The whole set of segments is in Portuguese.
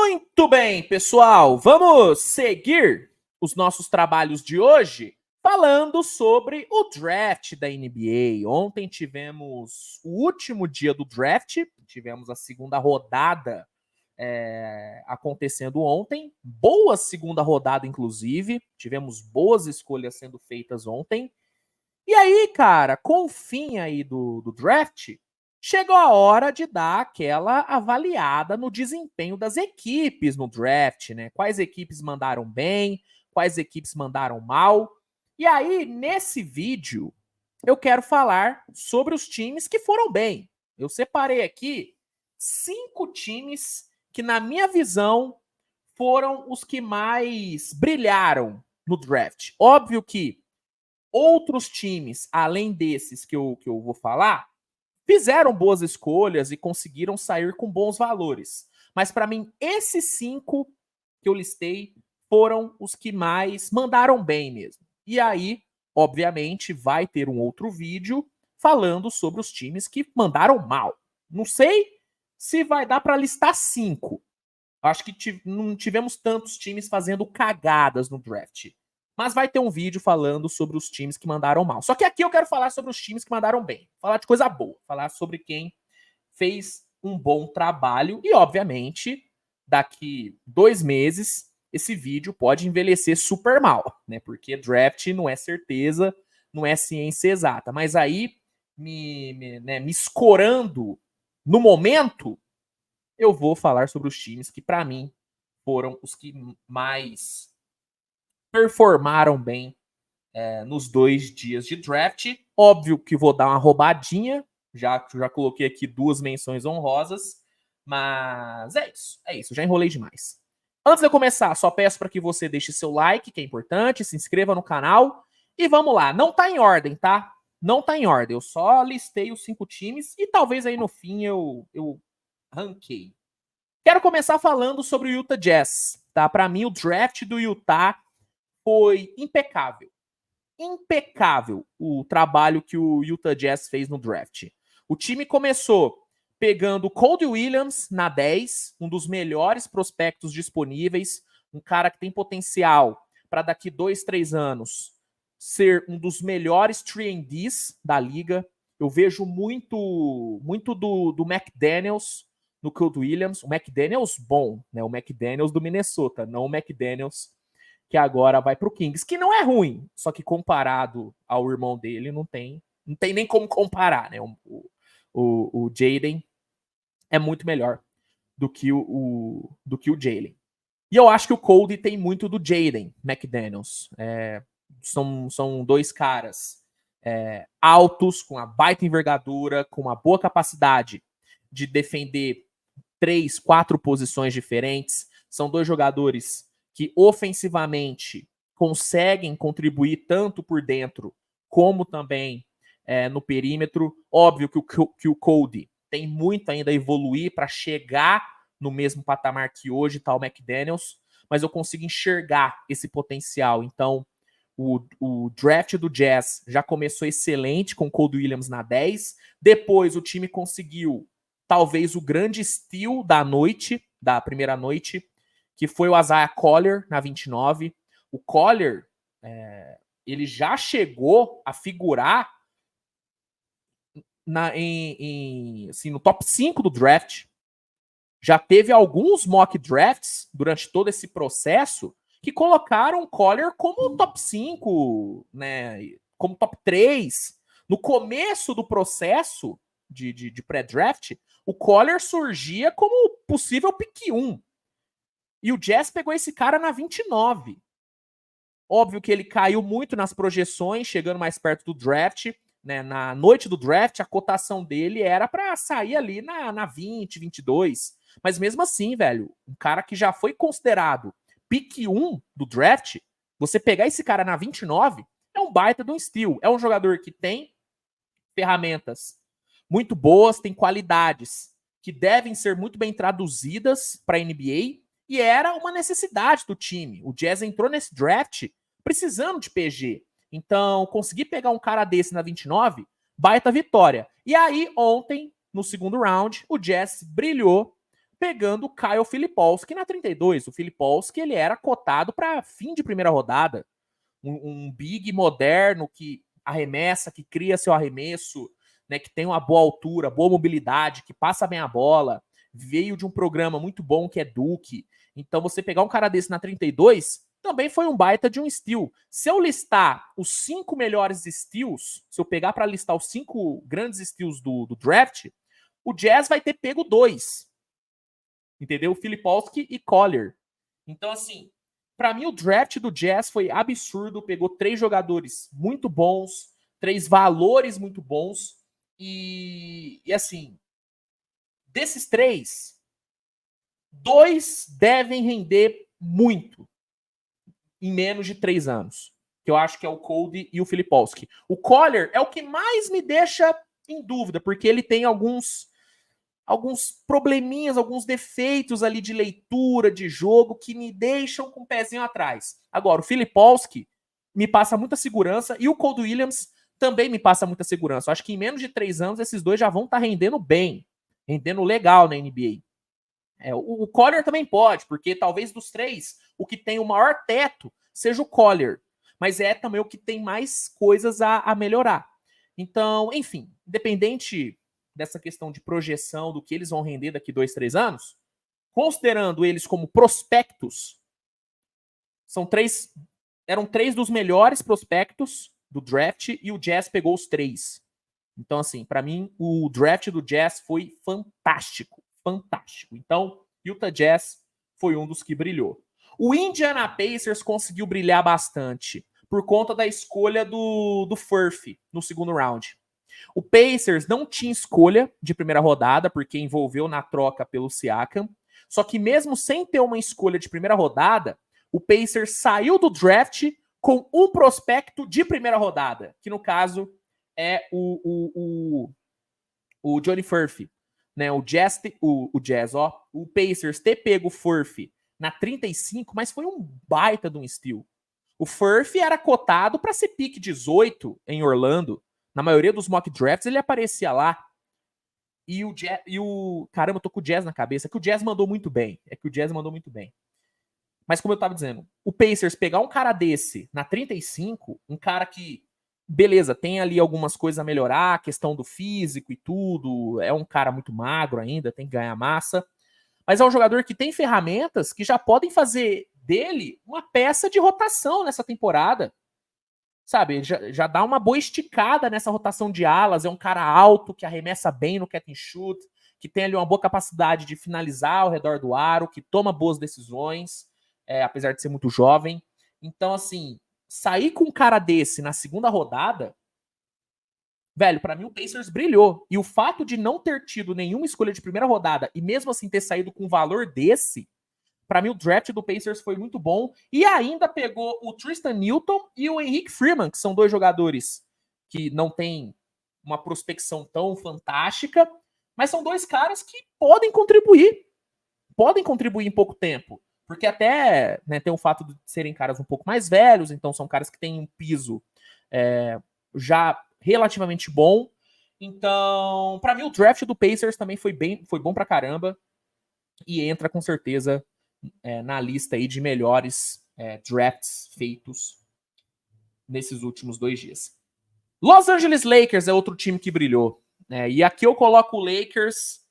Muito bem, pessoal, vamos seguir os nossos trabalhos de hoje falando sobre o draft da NBA. Ontem tivemos o último dia do draft, tivemos a segunda rodada acontecendo ontem. Boa segunda rodada, inclusive. Tivemos boas escolhas sendo feitas ontem. E aí, cara, com o fim aí do draft, chegou a hora de dar aquela avaliada no desempenho das equipes no draft, né? Quais equipes mandaram bem, quais equipes mandaram mal. E aí, nesse vídeo, eu quero falar sobre os times que foram bem. Eu separei aqui 5 times que, na minha visão, foram os que mais brilharam no draft. Óbvio que outros times, além desses que eu vou falar, fizeram boas escolhas e conseguiram sair com bons valores. Mas para mim, esses 5 que eu listei foram os que mais mandaram bem mesmo. E aí, obviamente, vai ter um outro vídeo falando sobre os times que mandaram mal. Não sei se vai dar para listar 5. Acho que não tivemos tantos times fazendo cagadas no draft. Mas vai ter um vídeo falando sobre os times que mandaram mal. Só que aqui eu quero falar sobre os times que mandaram bem. Falar de coisa boa. Falar sobre quem fez um bom trabalho. E, obviamente, daqui 2 meses, esse vídeo pode envelhecer super mal, né? Porque draft não é certeza, não é ciência exata. Mas aí, me escorando no momento, eu vou falar sobre os times que, para mim, foram os que mais performaram bem nos 2 dias de draft. Óbvio que vou dar uma roubadinha, já coloquei aqui 2 menções honrosas, mas é isso, já enrolei demais. Antes de eu começar, só peço para que você deixe seu like, que é importante, se inscreva no canal e vamos lá. Não tá em ordem, tá? Não tá em ordem, eu só listei os 5 times e talvez aí no fim eu ranquei. Quero começar falando sobre o Utah Jazz, tá? Para mim, o draft do Utah foi impecável. Impecável o trabalho que o Utah Jazz fez no draft. O time começou pegando Cody Williams na 10, um dos melhores prospectos disponíveis, um cara que tem potencial para daqui 2, 3 anos ser um dos melhores 3&Ds da liga. Eu vejo muito do McDaniels no Cody Williams. O McDaniels bom, né? O McDaniels do Minnesota, não o McDaniels que agora vai pro Kings, que não é ruim, só que comparado ao irmão dele, não tem nem como comparar, né? O Jaden é muito melhor do que o Jalen. E eu acho que o Cody tem muito do Jaden McDaniels. São 2 caras altos, com uma baita envergadura, com uma boa capacidade de defender 3, 4 posições diferentes. São 2 jogadores que ofensivamente conseguem contribuir tanto por dentro como também no perímetro. Óbvio que o Cody tem muito ainda a evoluir para chegar no mesmo patamar que hoje está o McDaniels, mas eu consigo enxergar esse potencial. Então, o draft do Jazz já começou excelente com o Cody Williams na 10. Depois o time conseguiu talvez o grande steal da primeira noite, que foi o Isaiah Collier na 29. O Collier, ele já chegou a figurar assim, no top 5 do draft. Já teve alguns mock drafts durante todo esse processo que colocaram o Collier como top 5, né, como top 3. No começo do processo de pré-draft, o Collier surgia como possível pick 1. E o Jazz pegou esse cara na 29. Óbvio que ele caiu muito nas projeções, chegando mais perto do draft. Né? Na noite do draft, a cotação dele era para sair ali na 20, 22. Mas mesmo assim, velho, um cara que já foi considerado pick 1 do draft, você pegar esse cara na 29 é um baita de um steal. É um jogador que tem ferramentas muito boas, tem qualidades que devem ser muito bem traduzidas para a NBA e era uma necessidade do time. O Jazz entrou nesse draft precisando de PG. Então, conseguir pegar um cara desse na 29, baita vitória. E aí, ontem, no segundo round, o Jazz brilhou pegando o Kyle Filipowski na 32. O Filipowski, ele era cotado para fim de primeira rodada. Um big moderno que arremessa, que cria seu arremesso, né, que tem uma boa altura, boa mobilidade, que passa bem a bola, veio de um programa muito bom que é Duke. Então você pegar um cara desse na 32 também foi um baita de um steal. Se eu listar os 5 melhores steals, se eu pegar para listar os 5 grandes steals do draft, o Jazz vai ter pego 2. Entendeu? Filipowski e Collier. Então, assim, para mim o draft do Jazz foi absurdo. Pegou 3 jogadores muito bons, 3 valores muito bons. E assim, desses 3, 2 devem render muito em menos de 3 anos. Que eu acho que é o Cody e o Filipowski. O Collier é o que mais me deixa em dúvida, porque ele tem alguns probleminhas, alguns defeitos ali de leitura, de jogo, que me deixam com o pezinho atrás. Agora, o Filipowski me passa muita segurança e o Cody Williams também me passa muita segurança. Eu acho que em menos de 3 anos esses dois já vão estar rendendo bem, rendendo legal na NBA. O Collier também pode, porque talvez dos 3, o que tem o maior teto seja o Collier, mas é também o que tem mais coisas a melhorar. Então, enfim, independente dessa questão de projeção do que eles vão render daqui 2, 3 anos, considerando eles como prospectos, eram 3 dos melhores prospectos do draft e o Jazz pegou os 3. Então, assim, para mim, o draft do Jazz foi fantástico. Fantástico. Então, Utah Jazz foi um dos que brilhou. O Indiana Pacers conseguiu brilhar bastante por conta da escolha do Furphy no segundo round. O Pacers não tinha escolha de primeira rodada, porque envolveu na troca pelo Siakam. Só que mesmo sem ter uma escolha de primeira rodada, o Pacers saiu do draft com um prospecto de primeira rodada, que no caso é o Johnny Furphy. Né? O Pacers ter pego o Furphy na 35, mas foi um baita de um steal. O Furphy era cotado para ser pick 18 em Orlando. Na maioria dos mock drafts ele aparecia lá. Caramba, eu tô com o Jazz na cabeça. Que o Jazz mandou muito bem. Mas como eu tava dizendo, o Pacers pegar um cara desse na 35, um cara que, beleza, tem ali algumas coisas a melhorar, a questão do físico e tudo, é um cara muito magro ainda, tem que ganhar massa, mas é um jogador que tem ferramentas que já podem fazer dele uma peça de rotação nessa temporada. Sabe, já dá uma boa esticada nessa rotação de alas. É um cara alto, que arremessa bem no catch and shoot, que tem ali uma boa capacidade de finalizar ao redor do aro, que toma boas decisões, apesar de ser muito jovem. Então, assim, sair com um cara desse na segunda rodada, velho, pra mim o Pacers brilhou. E o fato de não ter tido nenhuma escolha de primeira rodada e mesmo assim ter saído com um valor desse, pra mim o draft do Pacers foi muito bom. E ainda pegou o Tristan Newton e o Henrique Freeman, que são 2 jogadores que não têm uma prospecção tão fantástica, mas são 2 caras que podem contribuir em pouco tempo. Porque até, né, tem o fato de serem caras um pouco mais velhos, então são caras que têm um piso já relativamente bom. Então, pra mim o draft do Pacers também foi bom pra caramba e entra com certeza na lista aí de melhores drafts feitos nesses últimos 2 dias. Los Angeles Lakers é outro time que brilhou. E aqui eu coloco o Lakers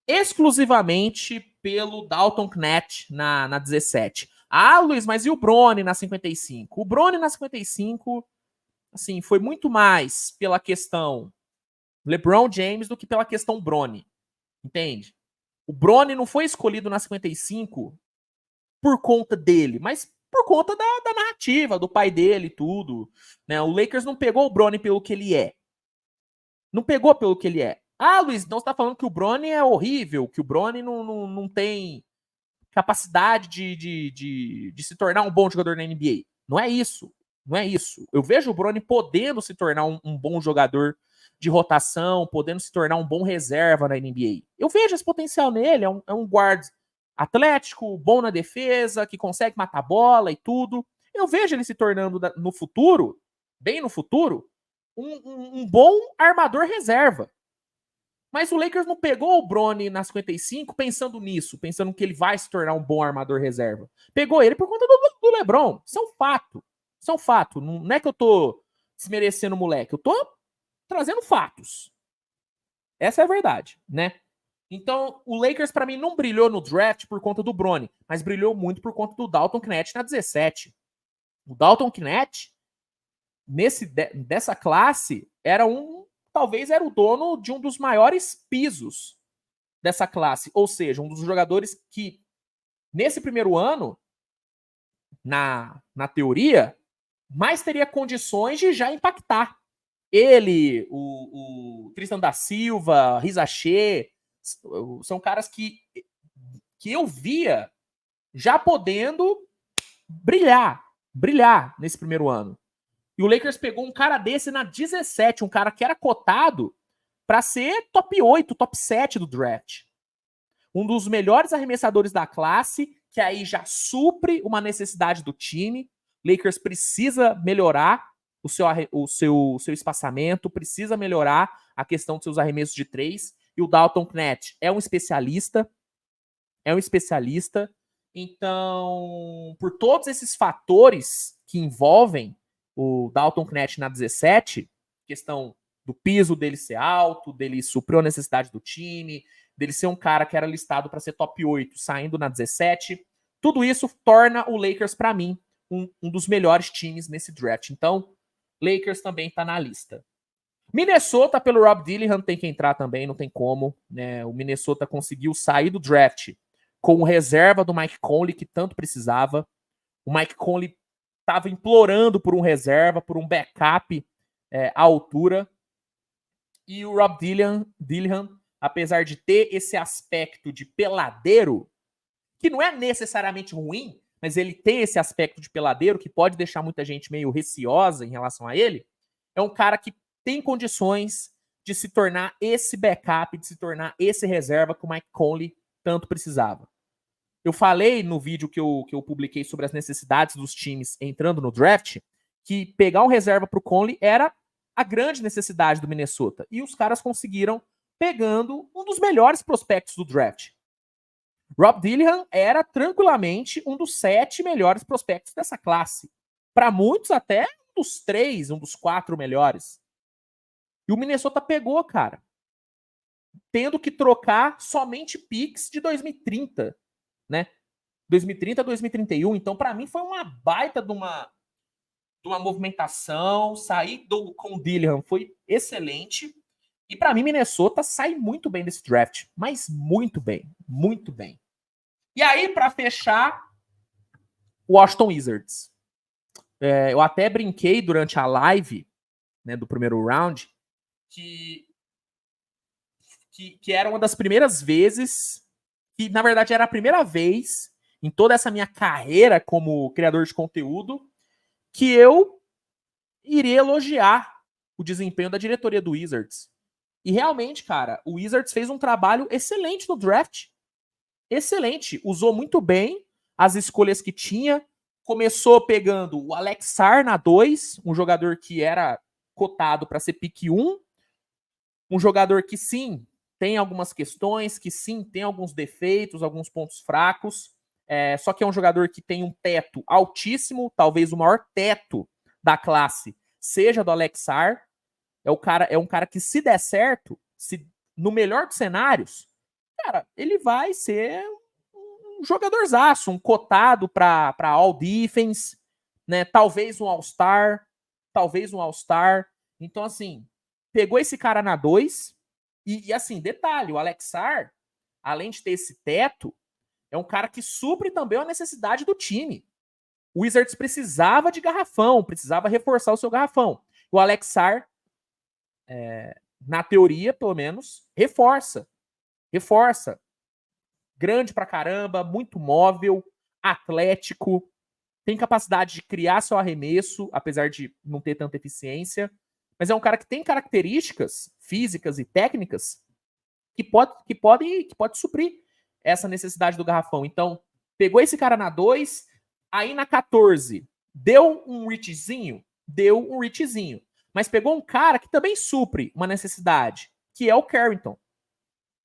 exclusivamente pelo Dalton Knecht na 17. Ah, Luiz, mas e o Bronny na 55? O Bronny na 55, assim, foi muito mais pela questão LeBron James do que pela questão Bronny. Entende? O Bronny não foi escolhido na 55 por conta dele, mas por conta da narrativa, do pai dele e tudo. Né? O Lakers não pegou o Bronny pelo que ele é. Não pegou pelo que ele é. Ah, Luiz, então você tá falando que o Bronny é horrível, que o Bronny não tem capacidade de se tornar um bom jogador na NBA. Não é isso. Não é isso. Eu vejo o Bronny podendo se tornar um bom jogador de rotação, podendo se tornar um bom reserva na NBA. Eu vejo esse potencial nele. É um guard atlético, bom na defesa, que consegue matar a bola e tudo. Eu vejo ele se tornando no futuro, bem no futuro, um bom armador reserva. Mas o Lakers não pegou o Bronny na 55 pensando nisso, pensando que ele vai se tornar um bom armador reserva. Pegou ele por conta do LeBron. Isso é um fato. Isso é um fato. Não é que eu tô desmerecendo o moleque. Eu tô trazendo fatos. Essa é a verdade, né? Então, o Lakers, para mim, não brilhou no draft por conta do Bronny, mas brilhou muito por conta do Dalton Knecht na 17. O Dalton Knecht, dessa classe, talvez era o dono de um dos maiores pisos dessa classe. Ou seja, um dos jogadores que, nesse primeiro ano, na teoria, mais teria condições de já impactar. Ele, o Tristan da Silva, Rizaché, são caras que eu via já podendo brilhar nesse primeiro ano. E o Lakers pegou um cara desse na 17, um cara que era cotado para ser top 8, top 7 do draft. Um dos melhores arremessadores da classe, que aí já supre uma necessidade do time. Lakers precisa melhorar o seu espaçamento, precisa melhorar a questão dos seus arremessos de 3. E o Dalton Knecht é um especialista. Então, por todos esses fatores que envolvem o Dalton Knecht na 17, questão do piso dele ser alto, dele suprir a necessidade do time, dele ser um cara que era listado para ser top 8, saindo na 17, tudo isso torna o Lakers, para mim, um dos melhores times nesse draft. Então, Lakers também está na lista. Minnesota, pelo Rob Dillingham, tem que entrar também, não tem como, né? O Minnesota conseguiu sair do draft com o reserva do Mike Conley, que tanto precisava. O Mike Conley estava implorando por um reserva, por um backup à altura. E o Rob Dillingham, apesar de ter esse aspecto de peladeiro, que não é necessariamente ruim, mas ele tem esse aspecto de peladeiro que pode deixar muita gente meio receosa em relação a ele, é um cara que tem condições de se tornar esse backup, de se tornar esse reserva que o Mike Conley tanto precisava. Eu falei no vídeo que eu publiquei sobre as necessidades dos times entrando no draft, que pegar um reserva para o Conley era a grande necessidade do Minnesota. E os caras conseguiram pegando um dos melhores prospectos do draft. Rob Dillingham era tranquilamente um dos 7 melhores prospectos dessa classe. Para muitos, até um dos 3, um dos 4 melhores. E o Minnesota pegou, cara. Tendo que trocar somente picks de 2030, né? 2030 a 2031. Então, para mim, foi uma baita de uma movimentação. Sair com o Dillingham foi excelente. E para mim, Minnesota sai muito bem desse draft. Mas muito bem. Muito bem. E aí, para fechar, o Washington Wizards. Eu até brinquei durante a live, né, do primeiro round que era uma das primeiras vezes, que na verdade era a primeira vez em toda essa minha carreira como criador de conteúdo, que eu iria elogiar o desempenho da diretoria do Wizards. E realmente, cara, o Wizards fez um trabalho excelente no draft. Excelente. Usou muito bem as escolhas que tinha. Começou pegando o Alex Sarr na 2, um jogador que era cotado para ser pick 1. Um jogador que sim, tem algumas questões, que sim, tem alguns defeitos, alguns pontos fracos. Só que é um jogador que tem um teto altíssimo, talvez o maior teto da classe seja do Alex Sarr. É um cara que, se der certo, no melhor dos cenários, cara, ele vai ser um jogadorzaço, um cotado para All Defense, né? Talvez um All-Star. Então, assim, pegou esse cara na 2 e assim, detalhe, o Alex Sarr, além de ter esse teto, é um cara que supre também a necessidade do time. O Wizards precisava de garrafão, precisava reforçar o seu garrafão. O Alex Sarr, na teoria, pelo menos, reforça. Grande pra caramba, muito móvel, atlético, tem capacidade de criar seu arremesso, apesar de não ter tanta eficiência. Mas é um cara que tem características físicas e técnicas que pode suprir essa necessidade do garrafão. Então, pegou esse cara na 2, aí na 14, deu um reachzinho, mas pegou um cara que também supre uma necessidade, que é o Carrington.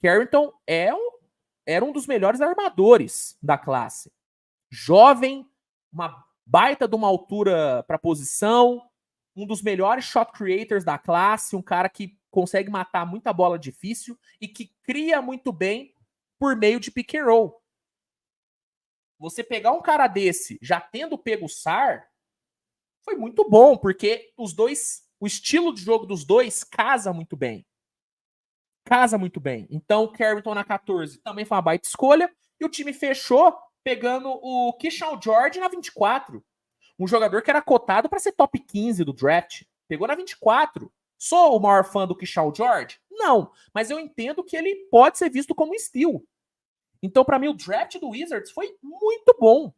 Carrington era um dos melhores armadores da classe. Jovem, uma baita de uma altura para posição, um dos melhores shot creators da classe, um cara que consegue matar muita bola difícil e que cria muito bem por meio de pick and roll. Você pegar um cara desse, já tendo pego o SAR, foi muito bom, porque os dois, o estilo de jogo dos dois casa muito bem. Casa muito bem. Então, o Carrington na 14 também foi uma baita escolha. E o time fechou pegando o Keyshawn George na 24. Um jogador que era cotado para ser top 15 do draft. Pegou na 24. Sou o maior fã do Keyshawn George? Não. Mas eu entendo que ele pode ser visto como um steal. Então, para mim, o draft do Wizards foi muito bom.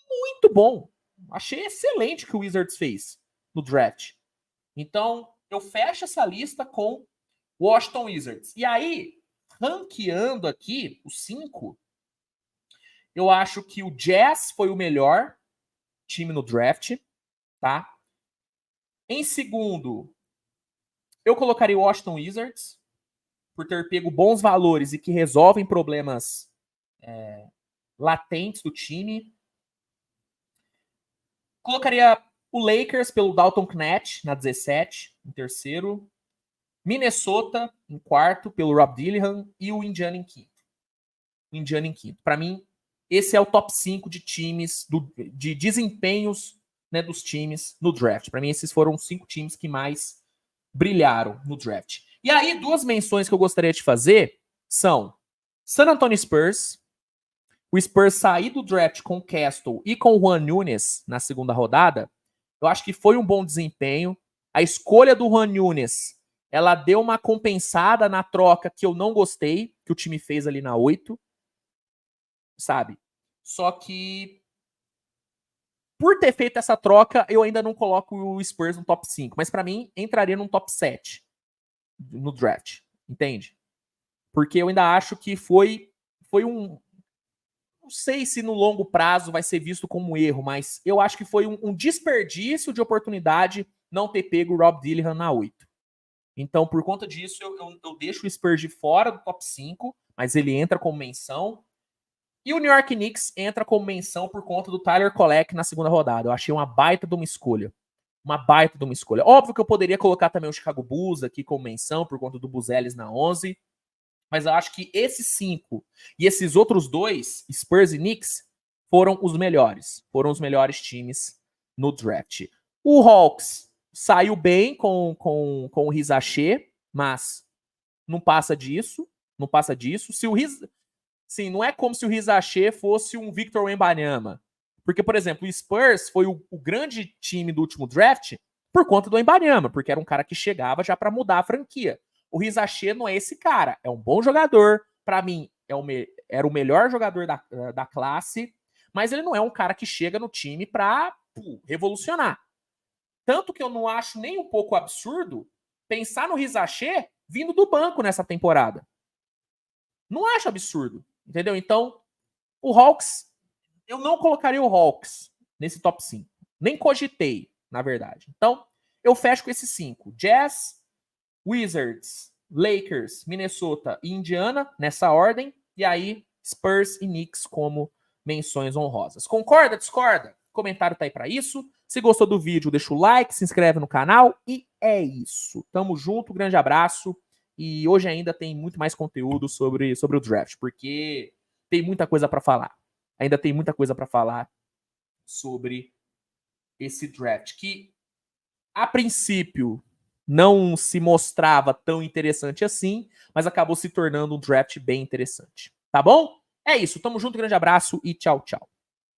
Muito bom. Achei excelente o que o Wizards fez no draft. Então, eu fecho essa lista com Washington Wizards. E aí, ranqueando aqui os 5, eu acho que o Jazz foi o melhor time no draft, tá? Em segundo, eu colocaria o Washington Wizards, por ter pego bons valores e que resolvem problemas latentes do time. Colocaria o Lakers pelo Dalton Knecht na 17, em terceiro. Minnesota em quarto, pelo Rob Dillingham. E o Indiana em quinto. Para mim, esse é o top 5 de times, de desempenhos, né, dos times no draft. Para mim, esses foram os 5 times que mais brilharam no draft. E aí, 2 menções que eu gostaria de fazer são San Antonio Spurs. O Spurs sair do draft com o Castle e com o Juan Nunes na segunda rodada, eu acho que foi um bom desempenho. A escolha do Juan Nunes, ela deu uma compensada na troca que eu não gostei, que o time fez ali na 8, sabe? Só que, por ter feito essa troca, eu ainda não coloco o Spurs no top 5. Mas para mim, entraria num top 7 no draft, entende? Porque eu ainda acho que foi um... Não sei se no longo prazo vai ser visto como um erro, mas eu acho que foi um desperdício de oportunidade não ter pego o Rob Dillingham na 8. Então, por conta disso, eu deixo o Spurs de fora do top 5, mas ele entra como menção. E o New York Knicks entra como menção por conta do Tyler Kolek na segunda rodada. Eu achei uma baita de uma escolha. Uma baita de uma escolha. Óbvio que eu poderia colocar também o Chicago Bulls aqui como menção, por conta do Buzelis na 11. Mas eu acho que esses 5 e esses outros 2, Spurs e Knicks, foram os melhores. Foram os melhores times no draft. O Hawks saiu bem com o Rizaché, mas não passa disso. Não passa disso. Sim, não é como se o Rizaché fosse um Victor Wembanyama. Porque, por exemplo, o Spurs foi o grande time do último draft por conta do Wembanyama, porque era um cara que chegava já para mudar a franquia. O Rizaché não é esse cara. É um bom jogador. Para mim, era o melhor jogador da classe. Mas ele não é um cara que chega no time para revolucionar. Tanto que eu não acho nem um pouco absurdo pensar no Rizaché vindo do banco nessa temporada. Não acho absurdo. Entendeu? Então, o Hawks... Eu não colocaria o Hawks nesse top 5. Nem cogitei, na verdade. Então, eu fecho com esses 5. Jazz, Wizards, Lakers, Minnesota e Indiana, nessa ordem. E aí, Spurs e Knicks como menções honrosas. Concorda? Discorda? O comentário tá aí para isso. Se gostou do vídeo, deixa o like, se inscreve no canal. E é isso. Tamo junto, grande abraço. E hoje ainda tem muito mais conteúdo sobre o draft, porque tem muita coisa para falar. Ainda tem muita coisa para falar sobre esse draft, que, a princípio, não se mostrava tão interessante assim, mas acabou se tornando um draft bem interessante. Tá bom? É isso. Tamo junto, grande abraço e tchau, tchau.